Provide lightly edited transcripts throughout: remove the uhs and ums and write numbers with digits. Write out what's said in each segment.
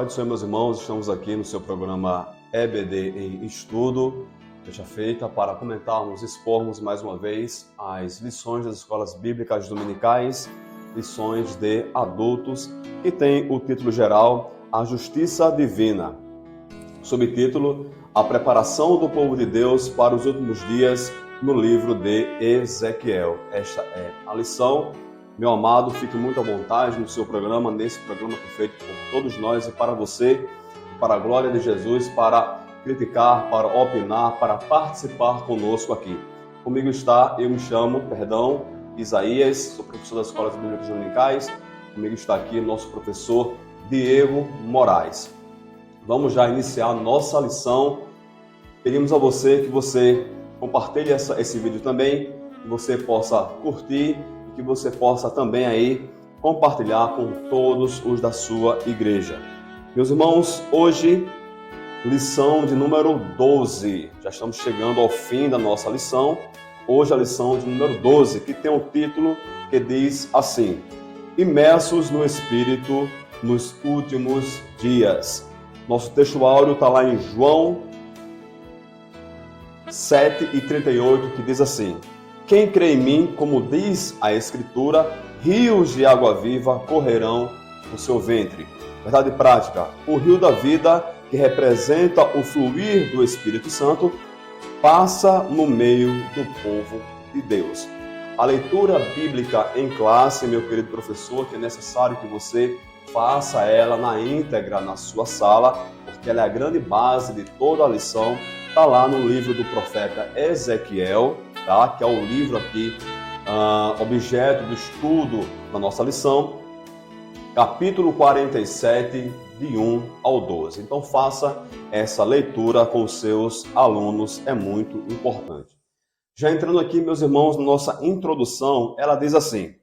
Paz do Senhor, meus irmãos, estamos aqui no seu programa EBD em Estudo, fecha feita, para comentarmos, expormos mais uma vez as lições das escolas bíblicas dominicais, lições de adultos, que tem o título geral A Justiça Divina, subtítulo A Preparação do Povo de Deus para os Últimos Dias, no livro de Ezequiel. Esta é a lição. Meu amado, fique muito à vontade no seu programa, nesse programa que é feito por todos nós e para você, para a glória de Jesus, para criticar, para opinar, para participar conosco aqui. Comigo está, eu me chamo, Isaías, sou professor das Escolas Bíblicas Dominicais. Comigo está aqui nosso professor Diego Moraes. Vamos já iniciar nossa lição. Pedimos a você que você compartilhe esse vídeo também, que você possa curtir, que você possa também aí compartilhar com todos os da sua igreja. Meus irmãos, hoje, lição de número 12. Já estamos chegando ao fim da nossa lição. Hoje a lição de número 12, que tem um título que diz assim: Imersos no Espírito nos últimos dias. Nosso texto áureo está lá em João 7:38, que diz assim: Quem crê em mim, como diz a Escritura, rios de água viva correrão do seu ventre. Verdade prática, o rio da vida, que representa o fluir do Espírito Santo, passa no meio do povo de Deus. A leitura bíblica em classe, meu querido professor, que é necessário que você faça ela na íntegra na sua sala, porque ela é a grande base de toda a lição. Está lá no livro do profeta Ezequiel, tá? Que é o livro aqui, objeto do estudo da nossa lição, capítulo 47, de 1 ao 12. Então faça essa leitura com seus alunos, é muito importante. Já entrando aqui, meus irmãos, na nossa introdução, ela diz assim: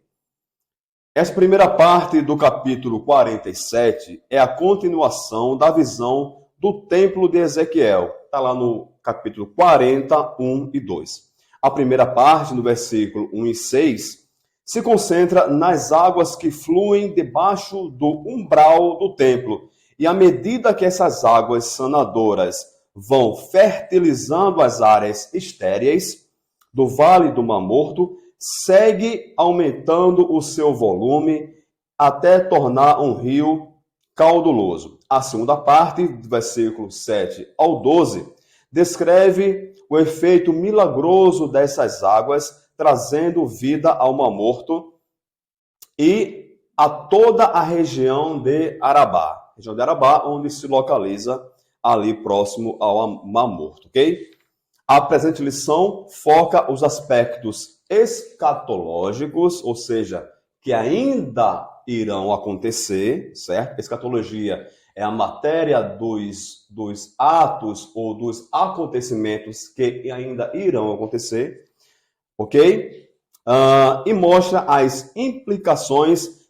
essa primeira parte do capítulo 47 é a continuação da visão do templo de Ezequiel. Está lá no capítulo 40, 1 e 2. A primeira parte, no versículo 1 e 6, se concentra nas águas que fluem debaixo do umbral do templo. E à medida que essas águas sanadoras vão fertilizando as áreas estéreis do Vale do Mar Morto, segue aumentando o seu volume até tornar um rio caudaloso. A segunda parte, do versículo 7 ao 12, descreve o efeito milagroso dessas águas, trazendo vida ao Mar Morto e a toda a região de Arabá. Região de Arabá, onde se localiza ali próximo ao Mar Morto, ok? A presente lição foca os aspectos escatológicos, ou seja, que ainda irão acontecer, certo? Escatologia é a matéria dos atos ou dos acontecimentos que ainda irão acontecer, ok? E mostra as implicações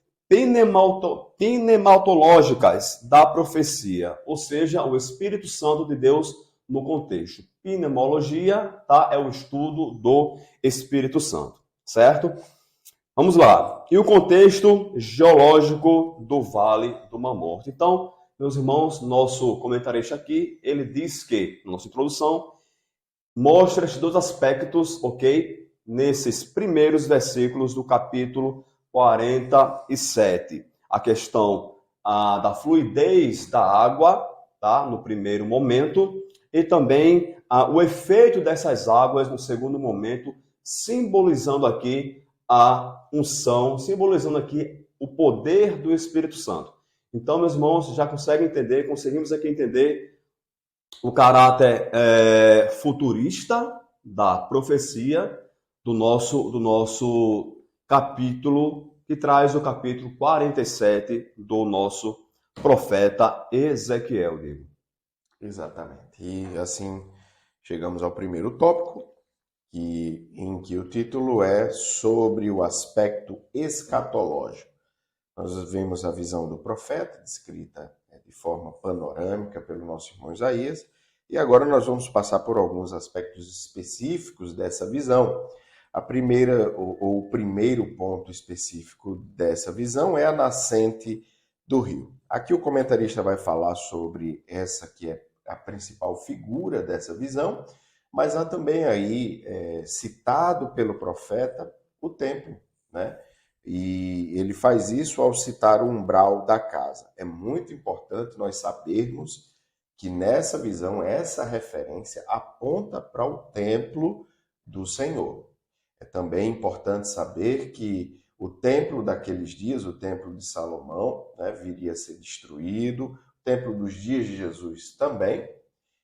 pneumatológicas da profecia, ou seja, o Espírito Santo de Deus no contexto. Pneumologia, tá? É o estudo do Espírito Santo, certo? Vamos lá. E o contexto geológico do Vale do Mar Morto. Então, meus irmãos, nosso comentarista aqui, ele diz que, na nossa introdução, mostra esses dois aspectos, ok? Nesses primeiros versículos do capítulo 47. A questão da fluidez da água, tá? No primeiro momento, e também o efeito dessas águas no segundo momento, simbolizando aqui a unção, simbolizando aqui o poder do Espírito Santo. Então, meus irmãos, já conseguimos aqui entender o caráter futurista da profecia do nosso capítulo, que traz o capítulo 47 do nosso profeta Ezequiel, Diego. Exatamente. E assim chegamos ao primeiro tópico, em que o título é sobre o aspecto escatológico. Nós vemos a visão do profeta, descrita de forma panorâmica pelo nosso irmão Isaías, e agora nós vamos passar por alguns aspectos específicos dessa visão. O primeiro ponto específico dessa visão é a nascente do rio. Aqui o comentarista vai falar sobre essa que é a principal figura dessa visão, mas há também aí, citado pelo profeta, o templo, né? E ele faz isso ao citar o umbral da casa. É muito importante nós sabermos que nessa visão, essa referência aponta para o templo do Senhor. É também importante saber que o templo daqueles dias, o templo de Salomão, né, viria a ser destruído, o templo dos dias de Jesus também.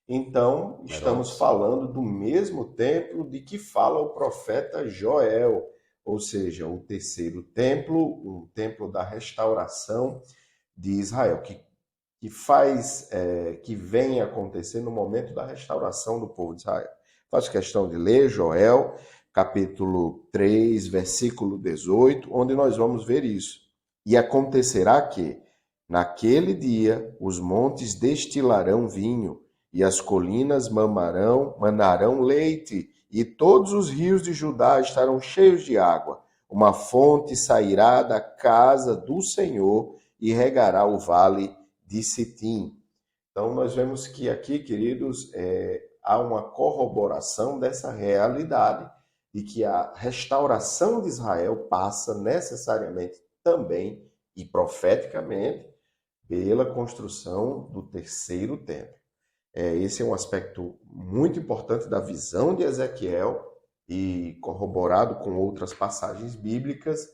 Então, estamos falando do mesmo templo de que fala o profeta Joel, ou seja, o terceiro templo, o templo da restauração de Israel, que vem acontecer no momento da restauração do povo de Israel. Faço questão de ler Joel, capítulo 3, versículo 18, onde nós vamos ver isso. E acontecerá que, naquele dia, os montes destilarão vinho, e as colinas manarão leite, e todos os rios de Judá estarão cheios de água. Uma fonte sairá da casa do Senhor e regará o vale de Sitim. Então, nós vemos que aqui, queridos, há uma corroboração dessa realidade de que a restauração de Israel passa necessariamente também e profeticamente pela construção do terceiro templo. Esse é um aspecto muito importante da visão de Ezequiel e corroborado com outras passagens bíblicas.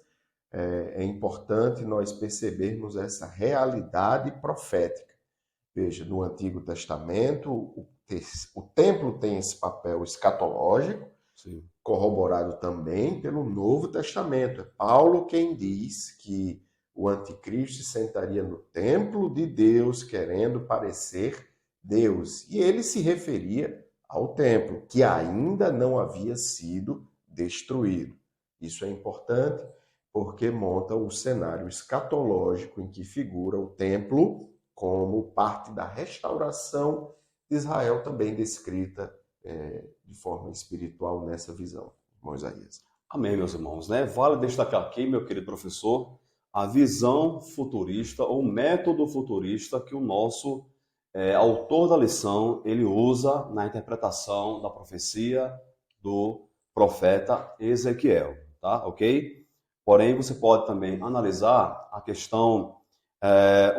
É importante nós percebermos essa realidade profética. Veja, no Antigo Testamento, o templo tem esse papel escatológico, sim, corroborado também pelo Novo Testamento. É Paulo quem diz que o anticristo se sentaria no templo de Deus, querendo parecer Deus. E ele se referia ao templo, que ainda não havia sido destruído. Isso é importante porque monta o cenário escatológico em que figura o templo como parte da restauração de Israel, também descrita de forma espiritual nessa visão. Irmão Isaías. Amém, meus irmãos, né? Vale destacar aqui, meu querido professor, a visão futurista, ou método futurista que o nosso autor da lição, ele usa na interpretação da profecia do profeta Ezequiel, tá? Ok? Porém, você pode também analisar a questão,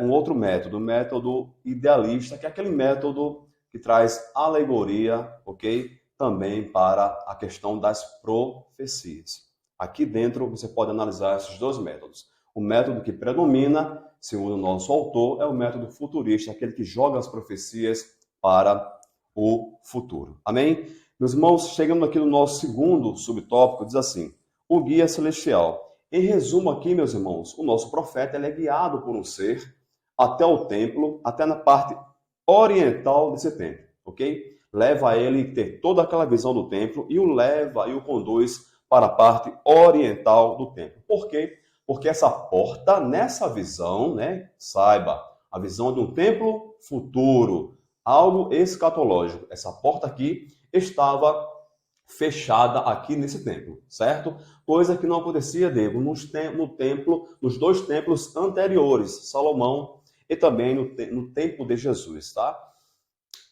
um outro método, o método idealista, que é aquele método que traz alegoria, ok? Também para a questão das profecias. Aqui dentro você pode analisar esses dois métodos. O método que predomina, segundo o nosso autor, é o método futurista, aquele que joga as profecias para o futuro. Amém? Meus irmãos, chegando aqui no nosso segundo subtópico, diz assim: o guia celestial. Em resumo aqui, meus irmãos, o nosso profeta ele é guiado por um ser até o templo, até na parte oriental desse templo, ok? Leva ele a ter toda aquela visão do templo e o leva e o conduz para a parte oriental do templo. Por quê? Porque essa porta, nessa visão, né, saiba, a visão de um templo futuro, algo escatológico. Essa porta aqui estava fechada aqui nesse templo, certo? Coisa que não acontecia dentro nos dois templos anteriores, Salomão e também no templo de Jesus, tá?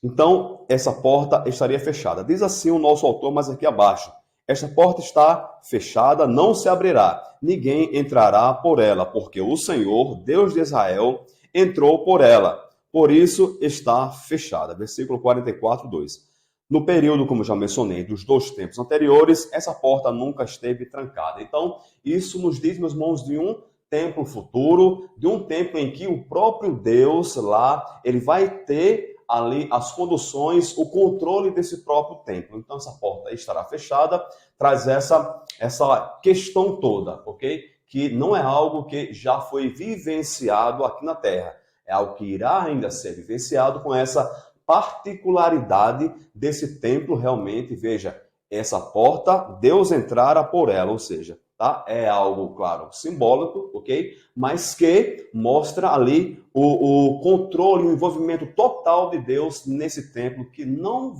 Então, essa porta estaria fechada. Diz assim o nosso autor, mas aqui abaixo: esta porta está fechada, não se abrirá, ninguém entrará por ela, porque o Senhor, Deus de Israel, entrou por ela. Por isso está fechada. Versículo 44, 2. No período, como já mencionei, dos dois tempos anteriores, essa porta nunca esteve trancada. Então, isso nos diz, meus irmãos, de um templo futuro, de um templo em que o próprio Deus lá, ele vai ter ali as conduções, o controle desse próprio templo. Então, essa porta estará fechada, traz essa questão toda, ok? Que não é algo que já foi vivenciado aqui na Terra. É algo que irá ainda ser vivenciado com essa particularidade desse templo realmente. Veja, essa porta, Deus entrara por ela, ou seja, tá? É algo, claro, simbólico, ok? Mas que mostra ali o controle, o envolvimento total de Deus nesse templo que não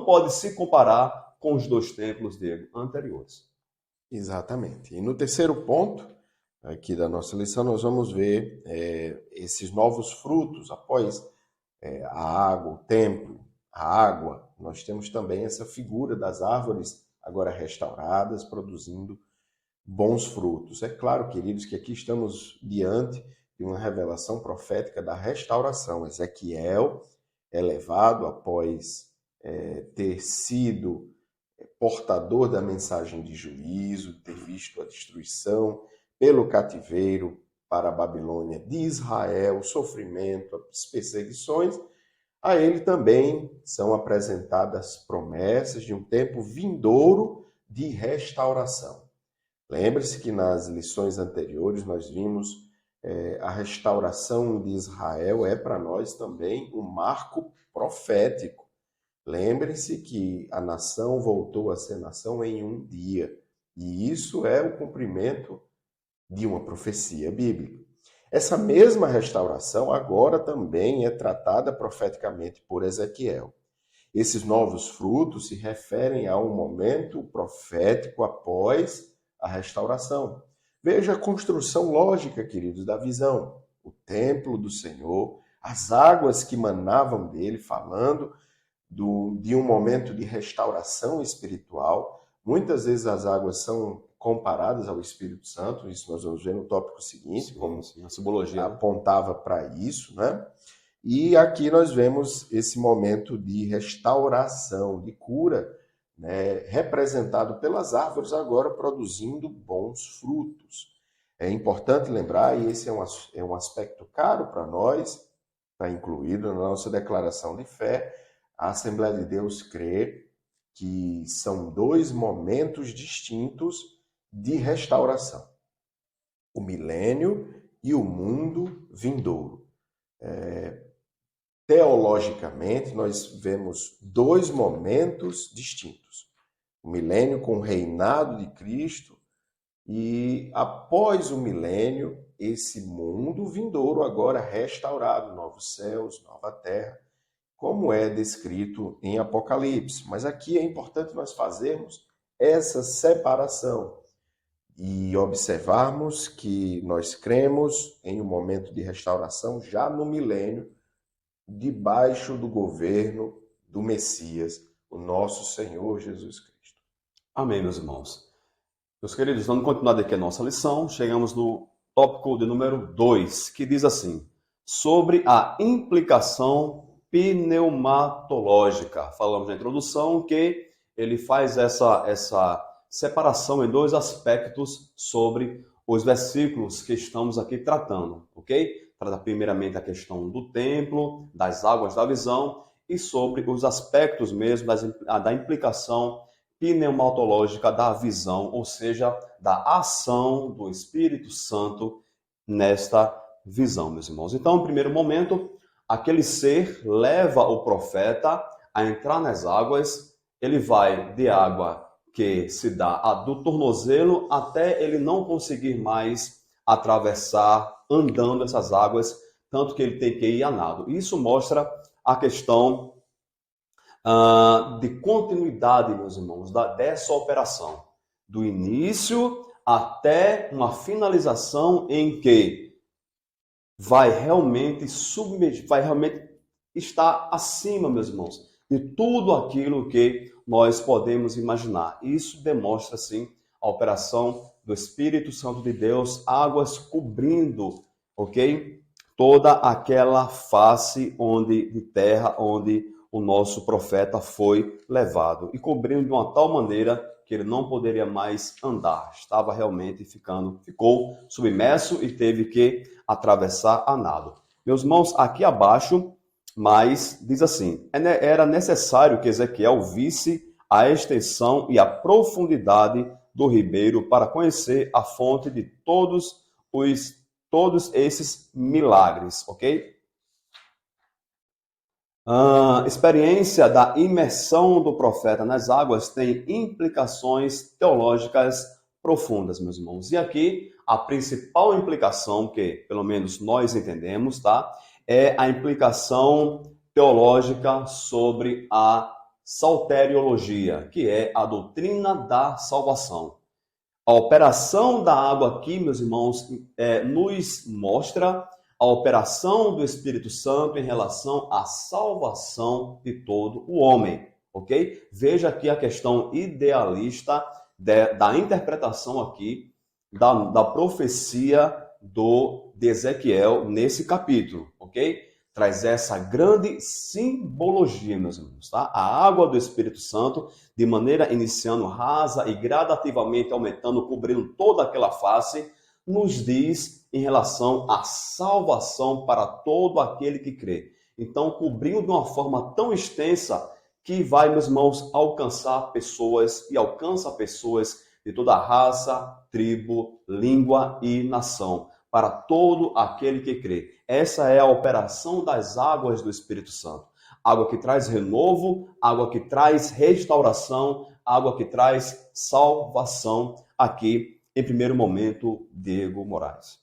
pode se comparar com os dois templos dele anteriores. Exatamente. E no terceiro ponto, aqui da nossa lição, nós vamos ver esses novos frutos após a água, o templo, a água. Nós temos também essa figura das árvores agora restauradas, produzindo bons frutos. É claro, queridos, que aqui estamos diante de uma revelação profética da restauração. Ezequiel é levado após ter sido portador da mensagem de juízo, ter visto a destruição pelo cativeiro para a Babilônia de Israel, o sofrimento, as perseguições. A ele também são apresentadas promessas de um tempo vindouro de restauração. Lembre-se que nas lições anteriores nós vimos a restauração de Israel é para nós também um marco profético. Lembre-se que a nação voltou a ser nação em um dia, e isso é o cumprimento de uma profecia bíblica. Essa mesma restauração agora também é tratada profeticamente por Ezequiel. Esses novos frutos se referem a um momento profético após a restauração. Veja a construção lógica, queridos, da visão. O templo do Senhor, as águas que manavam dele, falando de um momento de restauração espiritual. Muitas vezes as águas são comparadas ao Espírito Santo, isso nós vamos ver no tópico seguinte, como a simbologia apontava para isso, né? E aqui nós vemos esse momento de restauração, de cura, né, representado pelas árvores agora produzindo bons frutos. É importante lembrar, e esse é um aspecto caro para nós, está incluído na nossa declaração de fé, a Assembleia de Deus crê que são dois momentos distintos de restauração: o milênio e o mundo vindouro. Teologicamente, nós vemos dois momentos distintos. O milênio com o reinado de Cristo e, após o milênio, esse mundo vindouro agora restaurado, novos céus, nova terra, como é descrito em Apocalipse. Mas aqui é importante nós fazermos essa separação e observarmos que nós cremos em um momento de restauração já no milênio, debaixo do governo do Messias, o nosso Senhor Jesus Cristo. Amém, meus irmãos. Meus queridos, vamos continuar aqui a nossa lição. Chegamos no tópico de número 2, que diz assim: sobre a implicação pneumatológica. Falamos na introdução que ele faz essa separação em dois aspectos sobre os versículos que estamos aqui tratando, ok? Trata primeiramente a questão do templo, das águas da visão e sobre os aspectos mesmo da implicação pneumatológica da visão, ou seja, da ação do Espírito Santo nesta visão, meus irmãos. Então, no primeiro momento, aquele ser leva o profeta a entrar nas águas, ele vai de água que se dá do tornozelo até ele não conseguir mais atravessar andando essas águas, tanto que ele tem que ir a nado. Isso mostra a questão de continuidade, meus irmãos, dessa operação, do início até uma finalização em que vai realmente estar acima, meus irmãos, de tudo aquilo que nós podemos imaginar. Isso demonstra, sim, a operação do Espírito Santo de Deus, águas cobrindo, ok? Toda aquela face de terra onde o nosso profeta foi levado, e cobrindo de uma tal maneira que ele não poderia mais andar. Estava realmente ficou submerso e teve que atravessar a nado. Meus irmãos, aqui abaixo, mas diz assim: era necessário que Ezequiel visse a extensão e a profundidade do ribeiro para conhecer a fonte de todos esses milagres, ok? A experiência da imersão do profeta nas águas tem implicações teológicas profundas, meus irmãos. E aqui, a principal implicação que, pelo menos, nós entendemos, tá? É a implicação teológica sobre a soteriologia, que é a doutrina da salvação. A operação da água aqui, meus irmãos, nos mostra a operação do Espírito Santo em relação à salvação de todo o homem, ok? Veja aqui a questão idealista da interpretação aqui da profecia de Ezequiel nesse capítulo, ok? Traz essa grande simbologia, meus irmãos, tá? A água do Espírito Santo, de maneira iniciando rasa e gradativamente aumentando, cobrindo toda aquela face, nos diz em relação à salvação para todo aquele que crê. Então, cobrindo de uma forma tão extensa que vai, meus irmãos, alcançar pessoas e alcança pessoas de toda raça, tribo, língua e nação, para todo aquele que crê. Essa é a operação das águas do Espírito Santo. Água que traz renovo, água que traz restauração, água que traz salvação, aqui em primeiro momento, Diego Moraes.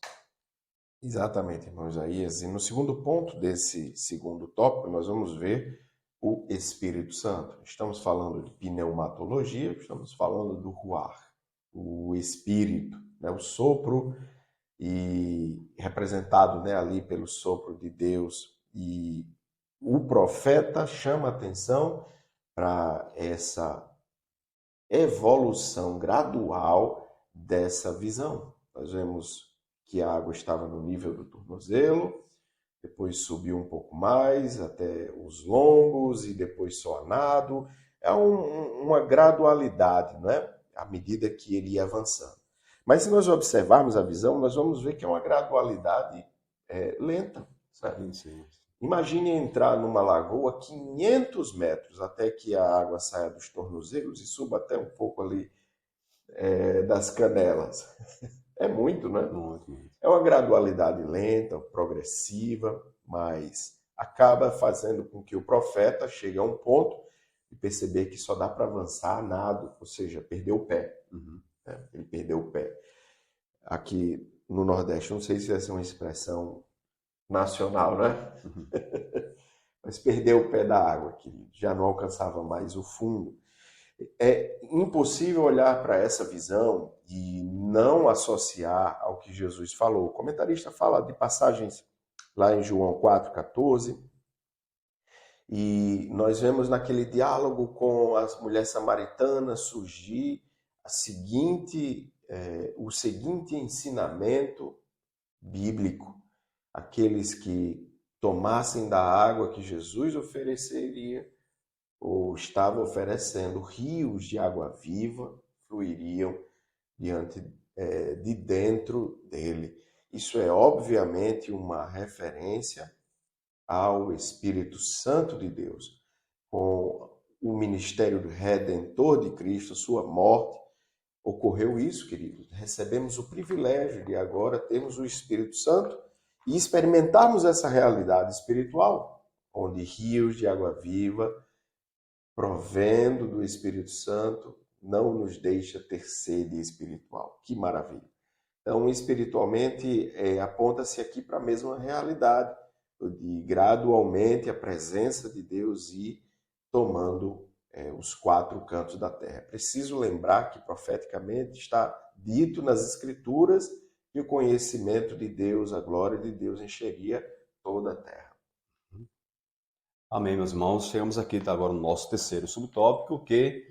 Exatamente, irmão Isaías. E no segundo ponto desse segundo tópico, nós vamos ver o Espírito Santo. Estamos falando de pneumatologia, estamos falando do ruar, o Espírito, né, o sopro, e representado, né, ali pelo sopro de Deus. E o profeta chama atenção para essa evolução gradual dessa visão. Nós vemos que a água estava no nível do tornozelo, depois subiu um pouco mais até os lombos e depois só a nado. É uma gradualidade, não é? À medida que ele ia avançando. Mas se nós observarmos a visão, nós vamos ver que é uma gradualidade lenta. Sabe? Sim. Imagine entrar numa lagoa 500 metros até que a água saia dos tornozelos e suba até um pouco ali das canelas. É muito, né? Muito. É uma gradualidade lenta, progressiva, mas acaba fazendo com que o profeta chegue a um ponto e perceber que só dá para avançar a nado, ou seja, perder o pé. Uhum. Ele perdeu o pé. Aqui no Nordeste, não sei se essa é uma expressão nacional, né? Uhum. Mas perdeu o pé da água, que já não alcançava mais o fundo. É impossível olhar para essa visão e não associar ao que Jesus falou. O comentarista fala de passagens lá em João 4,14, e nós vemos naquele diálogo com as mulheres samaritanas surgir o seguinte ensinamento bíblico: aqueles que tomassem da água que Jesus ofereceria ou estava oferecendo, rios de água viva fluiriam de dentro dele. Isso é obviamente uma referência ao Espírito Santo de Deus, com o ministério redentor de Cristo, sua morte. Ocorreu isso, queridos. Recebemos o privilégio de agora termos o Espírito Santo e experimentarmos essa realidade espiritual, onde rios de água viva, provendo do Espírito Santo, não nos deixa ter sede espiritual. Que maravilha! Então, espiritualmente, aponta-se aqui para a mesma realidade, de gradualmente a presença de Deus ir tomando os quatro cantos da terra. É preciso lembrar que profeticamente está dito nas Escrituras que o conhecimento de Deus, a glória de Deus encheria toda a terra. Amém, meus irmãos. Chegamos aqui agora no nosso terceiro subtópico, que,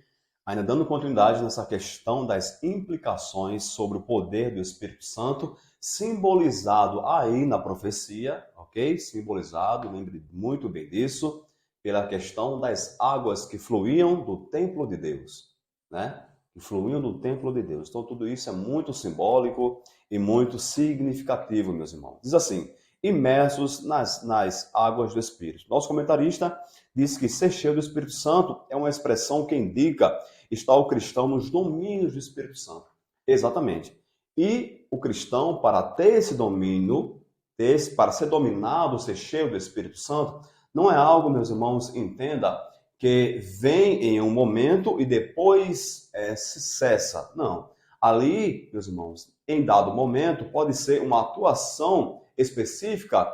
ainda dando continuidade nessa questão das implicações sobre o poder do Espírito Santo, simbolizado aí na profecia, ok? Simbolizado, lembre muito bem disso, pela questão das águas que fluíam do templo de Deus, né? Que fluíam do templo de Deus. Então, tudo isso é muito simbólico e muito significativo, meus irmãos. Diz assim: imersos nas águas do Espírito. Nosso comentarista diz que ser cheio do Espírito Santo é uma expressão que indica estar o cristão nos domínios do Espírito Santo. Exatamente. E o cristão, para ter esse domínio, para ser dominado, ser cheio do Espírito Santo, não é algo, meus irmãos, entenda, que vem em um momento e depois se cessa. Não. Ali, meus irmãos, em dado momento, pode ser uma atuação específica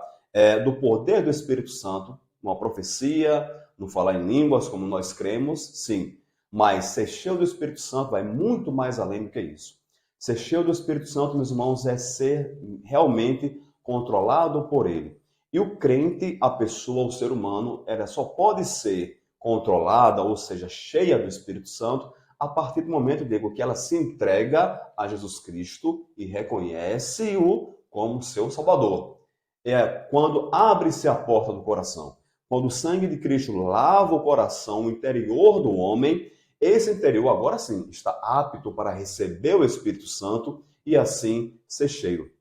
do poder do Espírito Santo, uma profecia, não falar em línguas como nós cremos, sim. Mas ser cheio do Espírito Santo vai muito mais além do que isso. Ser cheio do Espírito Santo, meus irmãos, é ser realmente controlado por ele. E o crente, a pessoa, o ser humano, ela só pode ser controlada, ou seja, cheia do Espírito Santo, a partir do momento, Diego, que ela se entrega a Jesus Cristo e reconhece-o como seu Salvador. É quando abre-se a porta do coração. Quando o sangue de Cristo lava o coração, o interior do homem, esse interior agora sim está apto para receber o Espírito Santo e assim ser cheio.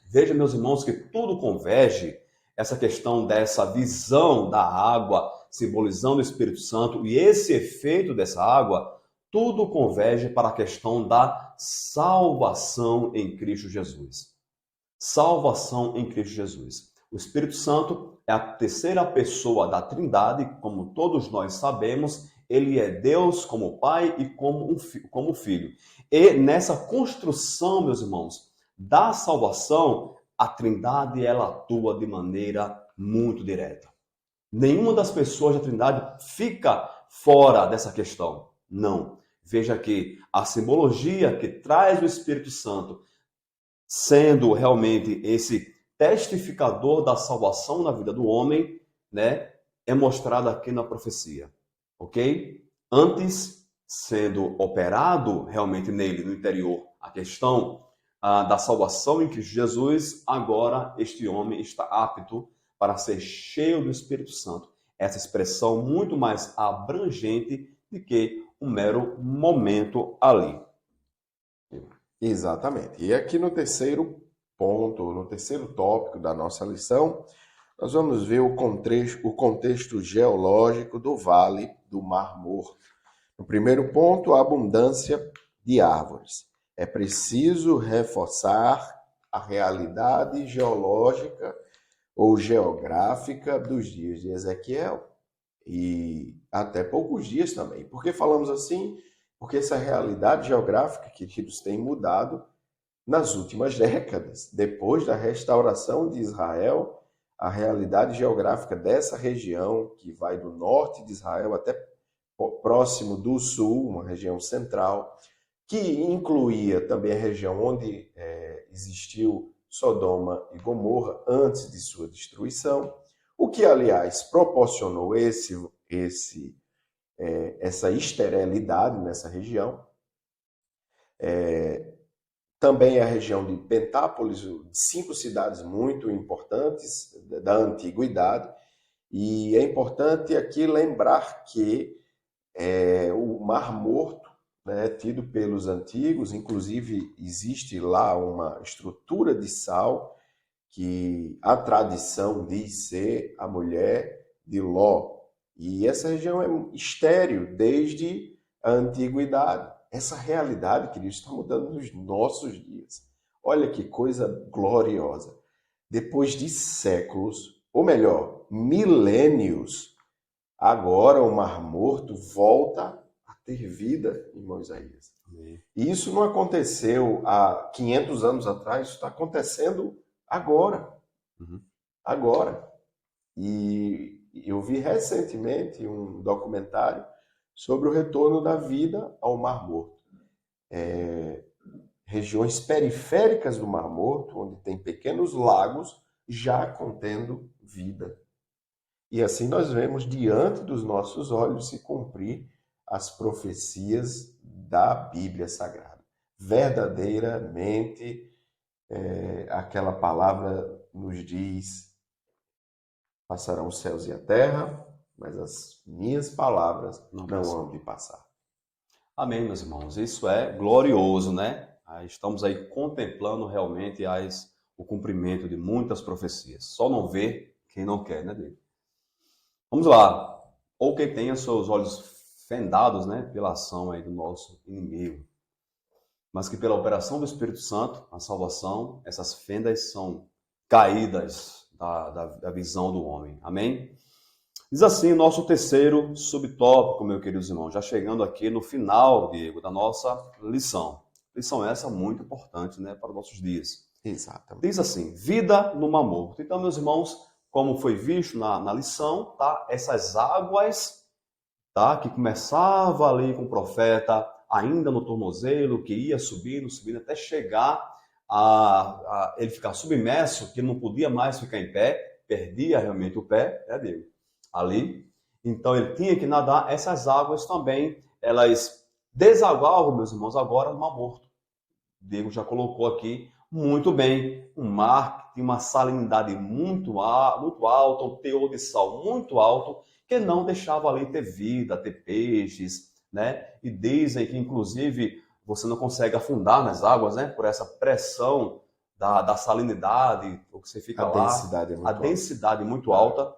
Veja, meus irmãos, que tudo converge, essa questão dessa visão da água simbolizando o Espírito Santo e esse efeito dessa água, tudo converge para a questão da salvação em Cristo Jesus. Salvação em Cristo Jesus. O Espírito Santo é a terceira pessoa da Trindade, como todos nós sabemos, ele é Deus como Pai e como Filho. E nessa construção, meus irmãos, da salvação, a Trindade ela atua de maneira muito direta. Nenhuma das pessoas da Trindade fica fora dessa questão. Não. Veja que a simbologia que traz o Espírito Santo, sendo realmente esse testificador da salvação na vida do homem, né, é mostrada aqui na profecia. Ok? Antes, sendo operado realmente nele, no interior, a questão da salvação em Cristo Jesus, agora este homem está apto para ser cheio do Espírito Santo. Essa expressão muito mais abrangente do que um mero momento ali. Exatamente. E aqui no terceiro ponto, no terceiro tópico da nossa lição, nós vamos ver o contexto geológico do Vale do Mar Morto. No primeiro ponto, a abundância de árvores. É preciso reforçar a realidade geológica ou geográfica dos dias de Ezequiel e até poucos dias também. Por que falamos assim? Porque essa realidade geográfica, queridos, tem mudado nas últimas décadas. Depois da restauração de Israel, a realidade geográfica dessa região, que vai do norte de Israel até próximo do sul, uma região central, que incluía também a região onde existiu Sodoma e Gomorra antes de sua destruição, o que, aliás, proporcionou essa esterilidade nessa região. Também a região de Pentápolis, 5 cidades muito importantes da antiguidade, e é importante aqui lembrar que o Mar Morto, né, tido pelos antigos, inclusive existe lá uma estrutura de sal que a tradição diz ser a mulher de Ló. E essa região é estéril desde a antiguidade. Essa realidade, queridos, está mudando nos nossos dias. Olha que coisa gloriosa. Depois de séculos, ou melhor, milênios, agora o Mar Morto volta a ter vida, irmão Isaías. E isso não aconteceu há 500 anos atrás, isso está acontecendo agora. Agora. E eu vi recentemente um documentário sobre o retorno da vida ao Mar Morto. Regiões periféricas do Mar Morto, onde tem pequenos lagos, já contendo vida. E assim nós vemos diante dos nossos olhos se cumprir as profecias da Bíblia Sagrada. Verdadeiramente, aquela palavra nos diz: passarão os céus e a terra, mas as minhas palavras não hão de passar. Amém, meus irmãos. Isso é glorioso, né? Estamos aí contemplando realmente o cumprimento de muitas profecias. Só não vê quem não quer, né, David? Vamos lá. Ou quem tenha seus olhos fendados, né, pela ação aí do nosso inimigo. Mas que pela operação do Espírito Santo, a salvação, essas fendas são caídas da visão do homem. Amém? Diz assim o nosso terceiro subtópico, meus queridos irmãos, já chegando aqui no final, Diego, da nossa lição. Lição essa muito importante, né, para os nossos dias. Exatamente. Diz assim, vida no Mar Morto. Então, meus irmãos, como foi visto na lição, tá? Essas águas, tá? Que começava ali com o profeta ainda no tornozelo, que ia subindo, subindo, até chegar a ele ficar submerso, que não podia mais ficar em pé, perdia realmente o pé, dele, ali. Então ele tinha que nadar. Essas águas também, elas desaguavam, meus irmãos, agora no Mar Morto. Diego já colocou aqui muito bem. Um mar que tem uma salinidade muito alta, um teor de sal muito alto, que não deixava ali ter vida, ter peixes, né? E dizem que, inclusive, você não consegue afundar nas águas, né? Por essa pressão da salinidade, o que você fica lá. A densidade muito alta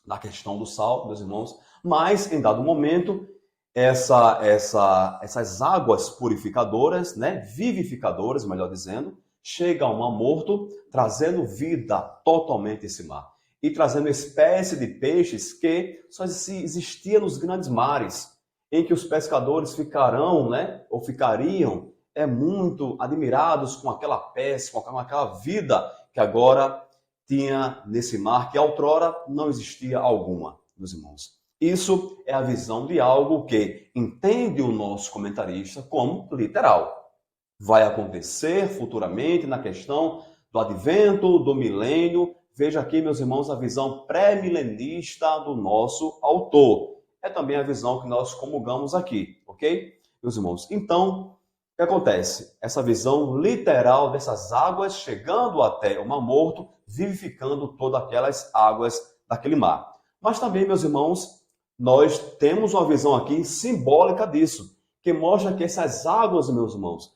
da questão do sal, meus irmãos. Mas, em dado momento, essas águas purificadoras, né, vivificadoras, melhor dizendo, chegam ao Mar Morto, trazendo vida totalmente esse mar. E trazendo espécie de peixes que só existia nos grandes mares, em que os pescadores ficarão, né, ou ficariam, muito admirados com aquela pesca, com aquela vida que agora tinha nesse mar, que outrora não existia alguma, meus irmãos. Isso é a visão de algo que entende o nosso comentarista como literal. Vai acontecer futuramente na questão do advento, do milênio. Veja aqui, meus irmãos, a visão pré-milenista do nosso autor. É também a visão que nós comungamos aqui, ok? Meus irmãos, então, o que acontece? Essa visão literal dessas águas chegando até o Mar Morto, vivificando todas aquelas águas daquele mar. Mas também, meus irmãos, nós temos uma visão aqui simbólica disso, que mostra que essas águas, meus irmãos,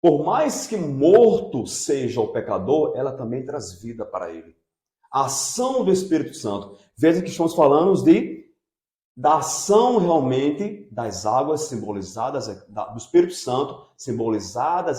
por mais que morto seja o pecador, ela também traz vida para ele. A ação do Espírito Santo. Veja que estamos falando da ação realmente das águas simbolizadas, do Espírito Santo, simbolizada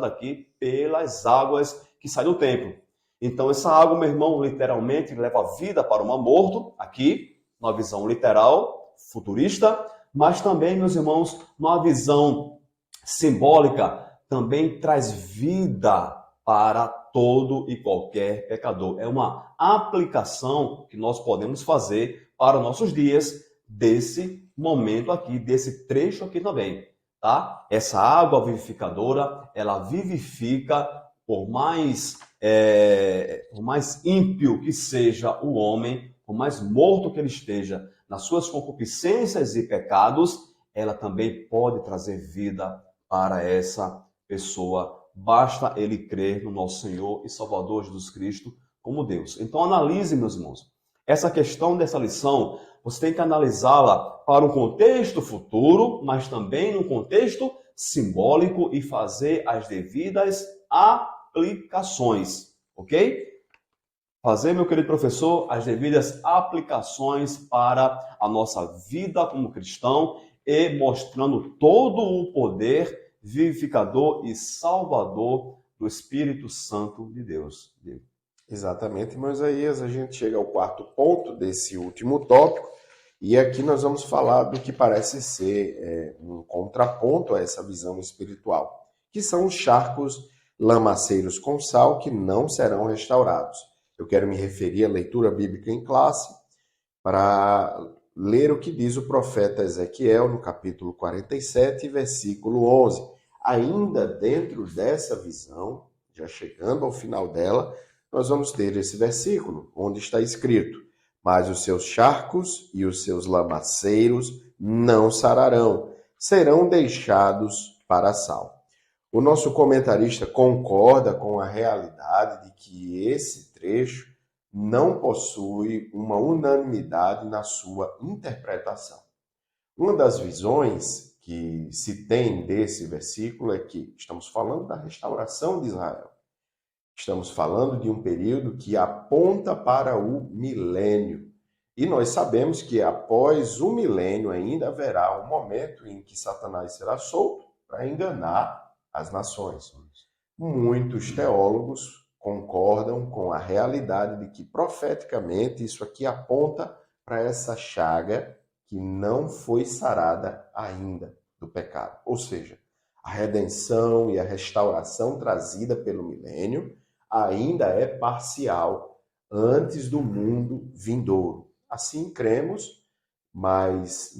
aqui pelas águas que saem do templo. Então, essa água, meu irmão, literalmente leva vida para o Mar Morto, aqui, numa visão literal, futurista, mas também, meus irmãos, numa visão simbólica, também traz vida para todo e qualquer pecador. É uma aplicação que nós podemos fazer para os nossos dias desse momento aqui, desse trecho aqui também, tá? Essa água vivificadora, ela vivifica, por mais ímpio que seja o homem, por mais morto que ele esteja nas suas concupiscências e pecados, ela também pode trazer vida para essa pessoa. Basta ele crer no nosso Senhor e Salvador Jesus Cristo como Deus. Então analise, meus irmãos, essa questão dessa lição, você tem que analisá-la para um contexto futuro, mas também no contexto simbólico e fazer as devidas aplicações, ok? Fazer, meu querido professor, as devidas aplicações para a nossa vida como cristão e mostrando todo o poder vivificador e salvador do Espírito Santo de Deus. Exatamente, irmão Isaías, a gente chega ao quarto ponto desse último tópico, e aqui nós vamos falar do que parece ser um contraponto a essa visão espiritual, que são os charcos lamaceiros com sal que não serão restaurados. Eu quero me referir à leitura bíblica em classe para ler o que diz o profeta Ezequiel no capítulo 47, versículo 11. Ainda dentro dessa visão, já chegando ao final dela, nós vamos ter esse versículo, onde está escrito: mas os seus charcos e os seus lamaceiros não sararão, serão deixados para sal. O nosso comentarista concorda com a realidade de que esse trecho não possui uma unanimidade na sua interpretação. Uma das visões que se tem desse versículo é que estamos falando da restauração de Israel. Estamos falando de um período que aponta para o milênio. E nós sabemos que após o milênio ainda haverá um momento em que Satanás será solto para enganar as nações. Muitos teólogos concordam com a realidade de que profeticamente isso aqui aponta para essa chaga que não foi sarada ainda do pecado. Ou seja, a redenção e a restauração trazida pelo milênio ainda é parcial antes do mundo vindouro. Assim cremos, mas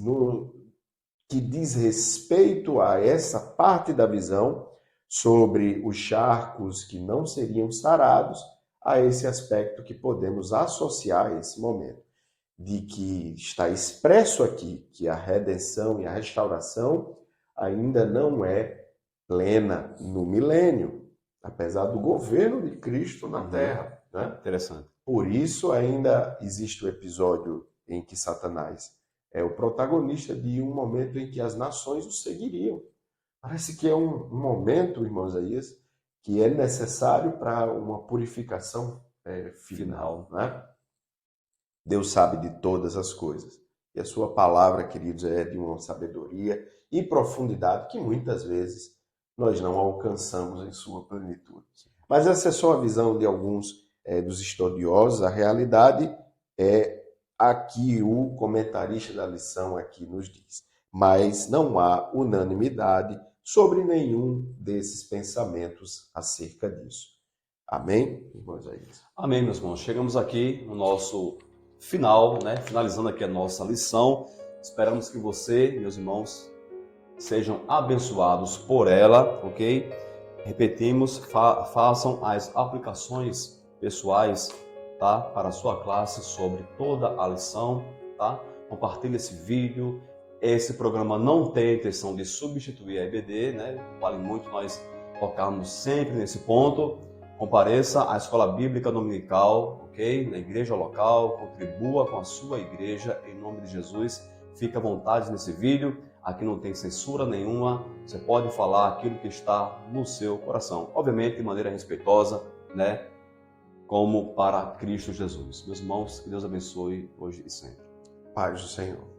que diz respeito a essa parte da visão sobre os charcos que não seriam sarados, a esse aspecto que podemos associar a esse momento, de que está expresso aqui que a redenção e a restauração ainda não é plena no milênio, apesar do governo de Cristo na Terra, né? Interessante. Por isso ainda existe o episódio em que Satanás é o protagonista de um momento em que as nações o seguiriam. Parece que é um momento, irmão Isaías, que é necessário para uma purificação final, né? Deus sabe de todas as coisas. E a sua palavra, queridos, é de uma sabedoria e profundidade que muitas vezes nós não alcançamos em sua plenitude. Mas essa é só a visão de alguns dos estudiosos. A realidade é a que o comentarista da lição aqui nos diz. Mas não há unanimidade sobre nenhum desses pensamentos acerca disso. Amém, irmãos? Amém, meus irmãos. Chegamos aqui no nosso final, né? Finalizando aqui a nossa lição. Esperamos que você, meus irmãos, sejam abençoados por ela, ok? Repetimos, façam as aplicações pessoais, tá? Para a sua classe sobre toda a lição, tá? Compartilhe esse vídeo. Esse programa não tem a intenção de substituir a EBD, né? Vale muito nós tocarmos sempre nesse ponto. Compareça à escola bíblica dominical, ok? Na igreja local, contribua com a sua igreja, em nome de Jesus. Fique à vontade nesse vídeo, aqui não tem censura nenhuma, você pode falar aquilo que está no seu coração. Obviamente de maneira respeitosa, né? Como para Cristo Jesus. Meus irmãos, que Deus abençoe hoje e sempre. Paz do Senhor.